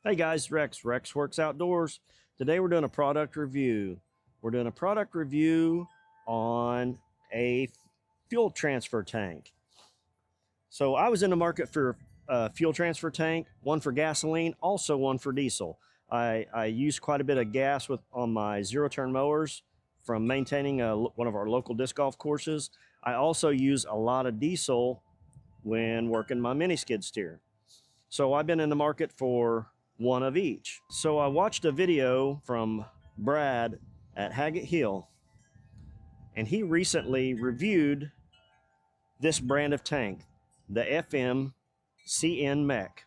Hey guys, Rex Wurx Outdoors. Today we're doing a product review. We're doing a product review on a fuel transfer tank. So I was in the market for a fuel transfer tank, one for gasoline, also one for diesel. I use quite a bit of gas on my zero-turn mowers from maintaining one of our local disc golf courses. I also use a lot of diesel when working my mini skid steer. So I've been in the market for one of each. So I watched a video from Brad at Haggett Hill, and he recently reviewed this brand of tank, the FMCN Mech.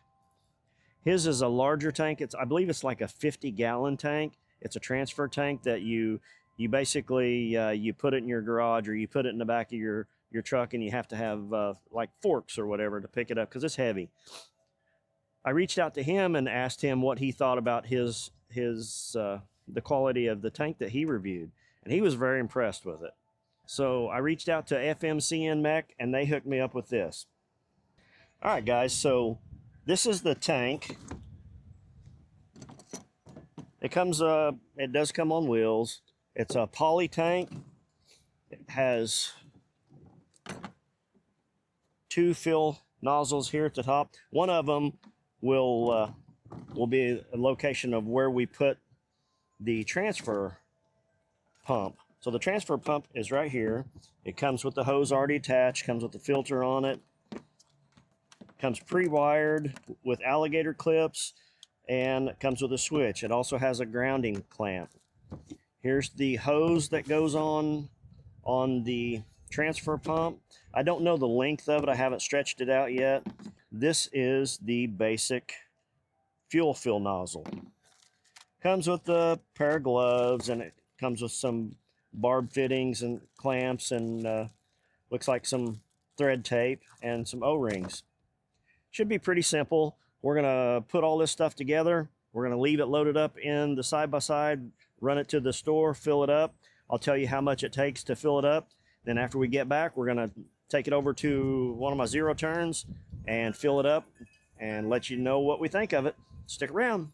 His is a larger tank. I believe it's like a 50-gallon tank. It's a transfer tank that you basically you put it in your garage, or you put it in the back of your truck, and you have to have like forks or whatever to pick it up because it's heavy. I reached out to him and asked him what he thought about the quality of the tank that he reviewed, and he was very impressed with it. So I reached out to FMCN Mech, and they hooked me up with this. All right, guys, so this is the tank. It does come on wheels. It's a poly tank. It has two fill nozzles here at the top. One of them will be a location of where we put the transfer pump. So the transfer pump is right here. It comes with the hose already attached, comes with the filter on it, comes pre-wired with alligator clips, and it comes with a switch. It also has a grounding clamp. Here's the hose that goes on the transfer pump. I don't know the length of it. I haven't stretched it out yet. This is the basic fuel fill nozzle. Comes with a pair of gloves, and it comes with some barb fittings and clamps, and looks like some thread tape and some O-rings. Should be pretty simple. We're gonna put all this stuff together. We're gonna leave it loaded up in the side-by-side, run it to the store, fill it up. I'll tell you how much it takes to fill it up. Then after we get back, we're gonna take it over to one of my zero turns and fill it up and let you know what we think of it. Stick around.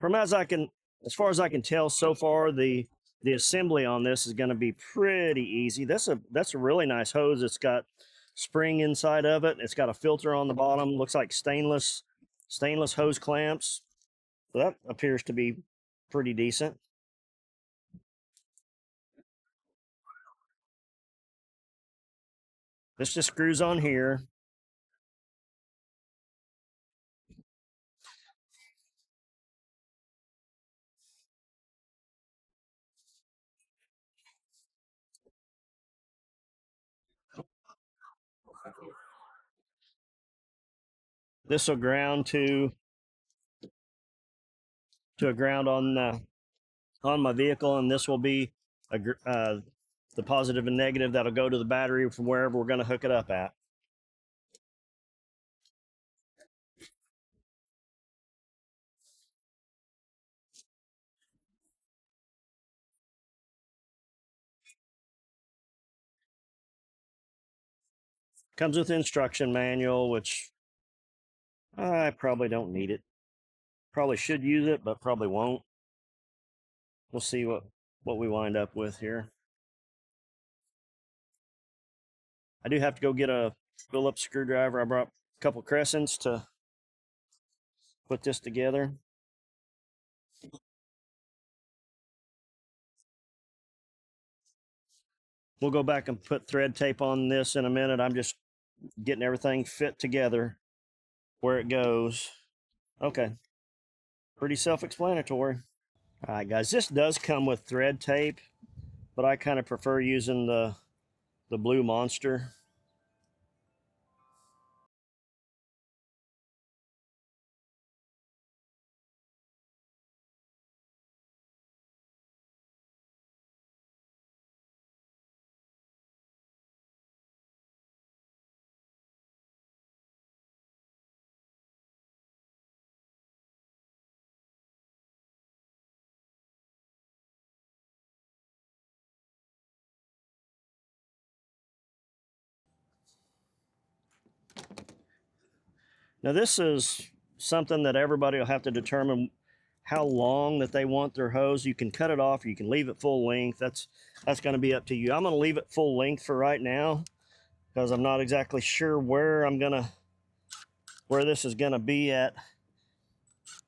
As far as I can tell so far, the assembly on this is going to be pretty easy. That's a really nice hose. It's got spring inside of it. It's got a filter on the bottom. Looks like stainless hose clamps. So that appears to be pretty decent. This just screws on here. This will ground to a ground on my vehicle, and this will be the positive and negative that'll go to the battery from wherever we're going to hook it up at. Comes with an instruction manual, which I probably don't need it. Probably should use it, but probably won't. We'll see what we wind up with here. I do have to go get a Phillips screwdriver. I brought a couple crescents to put this together. We'll go back and put thread tape on this in a minute. I'm just getting everything fit together where it goes. Okay, pretty self-explanatory. All right, guys, this does come with thread tape. but I kind of prefer using the Blue Monster. Now this is something that everybody will have to determine how long that they want their hose. You can cut it off or you can leave it full length. That's going to be up to you. I'm going to leave it full length for right now because I'm not exactly sure where this is going to be at,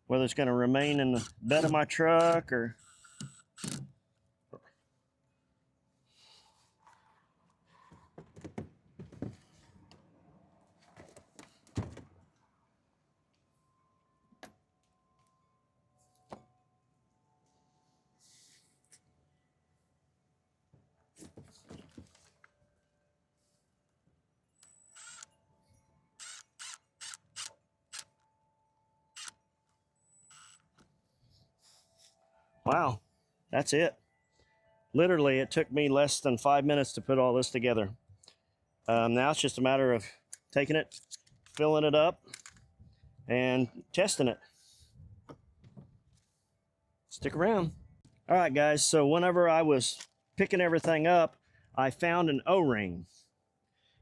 whether it's going to remain in the bed of my truck or wow, that's it. Literally, it took me less than 5 minutes to put all this together. Now it's just a matter of taking it, filling it up, and testing it. Stick around. All right, guys, so whenever I was picking everything up, I found an O-ring.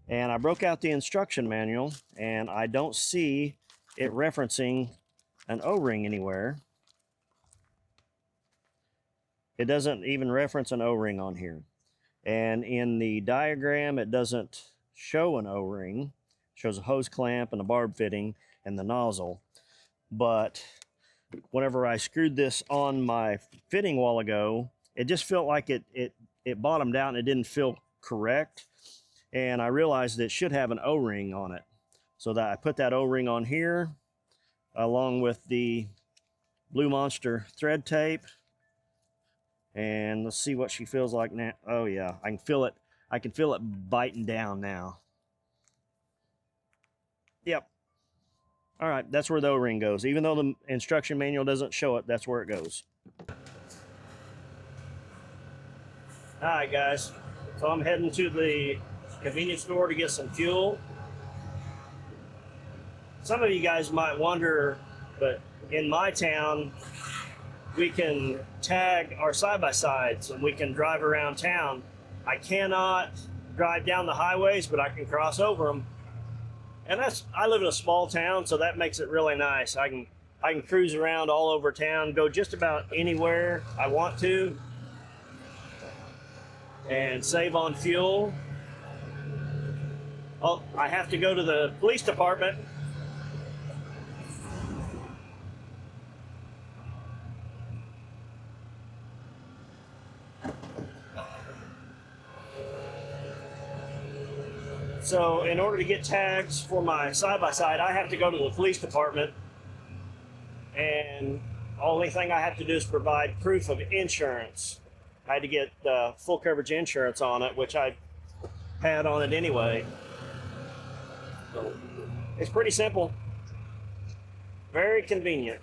And I broke out the instruction manual, and I don't see it referencing an O-ring anywhere. It doesn't even reference an O-ring on here. And in the diagram, it doesn't show an O-ring. It shows a hose clamp and a barb fitting and the nozzle. But whenever I screwed this on my fitting a while ago, it just felt like it bottomed out and it didn't feel correct. And I realized it should have an O-ring on it. So that I put that O-ring on here along with the Blue Monster thread tape. And let's see what she feels like now. Oh yeah, I can feel it. I can feel it biting down now. Yep. All right, that's where the O-ring goes. Even though the instruction manual doesn't show it, that's where it goes. All right, guys. So I'm heading to the convenience store to get some fuel. Some of you guys might wonder, but in my town, we can tag our side-by-sides and we can drive around town. I cannot drive down the highways, but I can cross over them. And I live in a small town, so that makes it really nice. I can cruise around all over town, go just about anywhere I want to, and save on fuel. Oh, I have to go to the police department. So in order to get tags for my side-by-side, I have to go to the police department, and the only thing I have to do is provide proof of insurance. I had to get full coverage insurance on it, which I had on it anyway. So it's pretty simple, very convenient.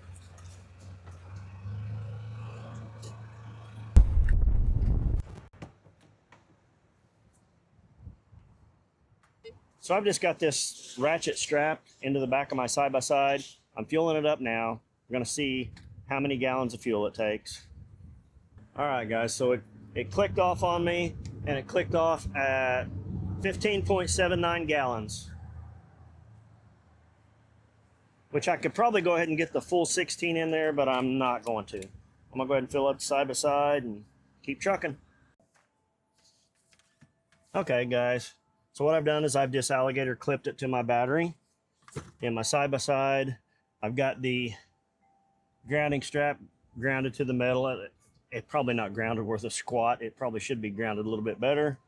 So I've just got this ratchet strapped into the back of my side-by-side. I'm fueling it up now. We're gonna see how many gallons of fuel it takes. All right, guys, so it clicked off on me, and it clicked off at 15.79 gallons, which I could probably go ahead and get the full 16 in there, but I'm not going to. I'm gonna go ahead and fill up side-by-side and keep trucking. Okay, guys. So what I've done is I've just alligator clipped it to my battery. In my side-by-side, I've got the grounding strap grounded to the metal. It's probably not grounded worth a squat. It probably should be grounded a little bit better.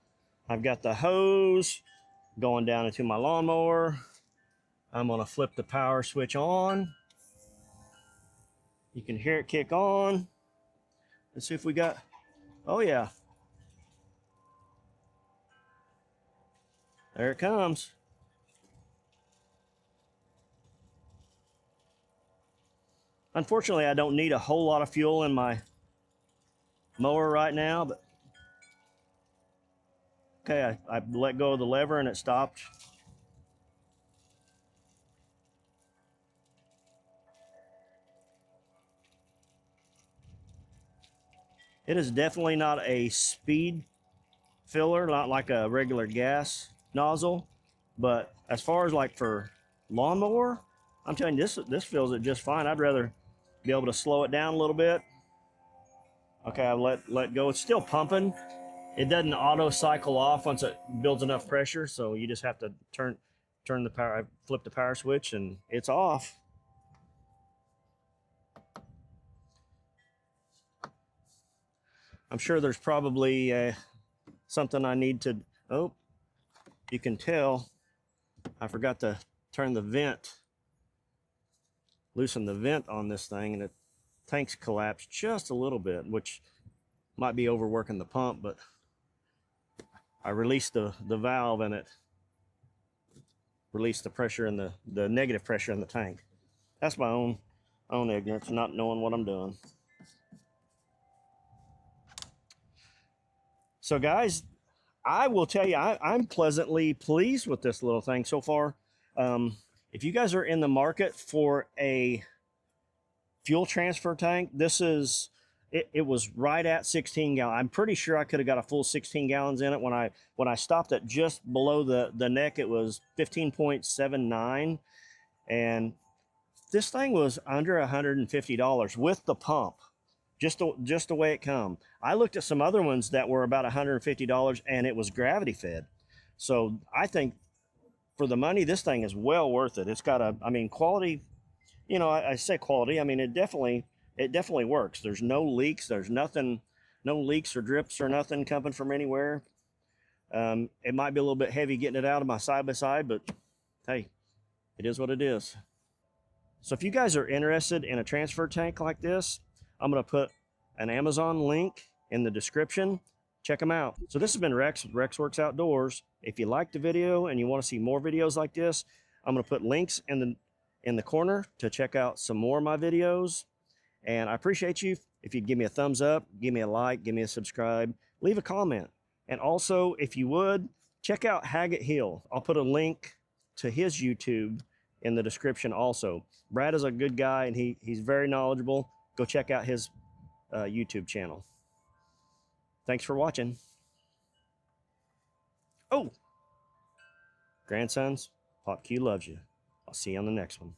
I've got the hose going down into my lawnmower. I'm gonna flip the power switch on. You can hear it kick on. Let's see if we got, oh yeah. There it comes. Unfortunately, I don't need a whole lot of fuel in my mower right now, but okay, I let go of the lever and it stopped. It is definitely not a speed filler, not like a regular gas nozzle, but as far as like for lawnmower, I'm telling you, this fills it just fine. I'd rather be able to slow it down a little bit. Okay, I let go. It's still pumping. It doesn't auto cycle off once it builds enough pressure, so you just have to turn the power, flip the power switch, and it's off. I'm sure there's probably something I need to. Oh, you can tell I forgot to turn the vent, loosen the vent on this thing, and the tank's collapsed just a little bit, which might be overworking the pump, but I released the valve and it released the pressure in the negative pressure in the tank. That's my own ignorance, not knowing what I'm doing. So guys, I will tell you, I'm pleasantly pleased with this little thing so far. If you guys are in the market for a fuel transfer tank, this is, it was right at 16 gallons. I'm pretty sure I could have got a full 16 gallons in it. When I stopped at just below the neck, it was 15.79. And this thing was under $150 with the pump, just the way it come. I looked at some other ones that were about $150 and it was gravity fed. So I think for the money, this thing is well worth it. It's got quality, you know, I say quality, I mean, it definitely works. There's no leaks. There's nothing, no leaks or drips or nothing coming from anywhere. It might be a little bit heavy getting it out of my side-by-side, but hey, it is what it is. So if you guys are interested in a transfer tank like this, I'm going to put an Amazon link in the description. Check them out. So this has been Rex with Rex Wurx Outdoors. If you liked the video and you want to see more videos like this, I'm going to put links in the corner to check out some more of my videos. And I appreciate you if you'd give me a thumbs up, give me a like, give me a subscribe, leave a comment. And also, if you would, check out Haggett Hill. I'll put a link to his YouTube in the description also. Brad is a good guy and he's very knowledgeable. Go check out his YouTube channel. Thanks for watching. Oh, grandsons, Pop Q loves you. I'll see you on the next one.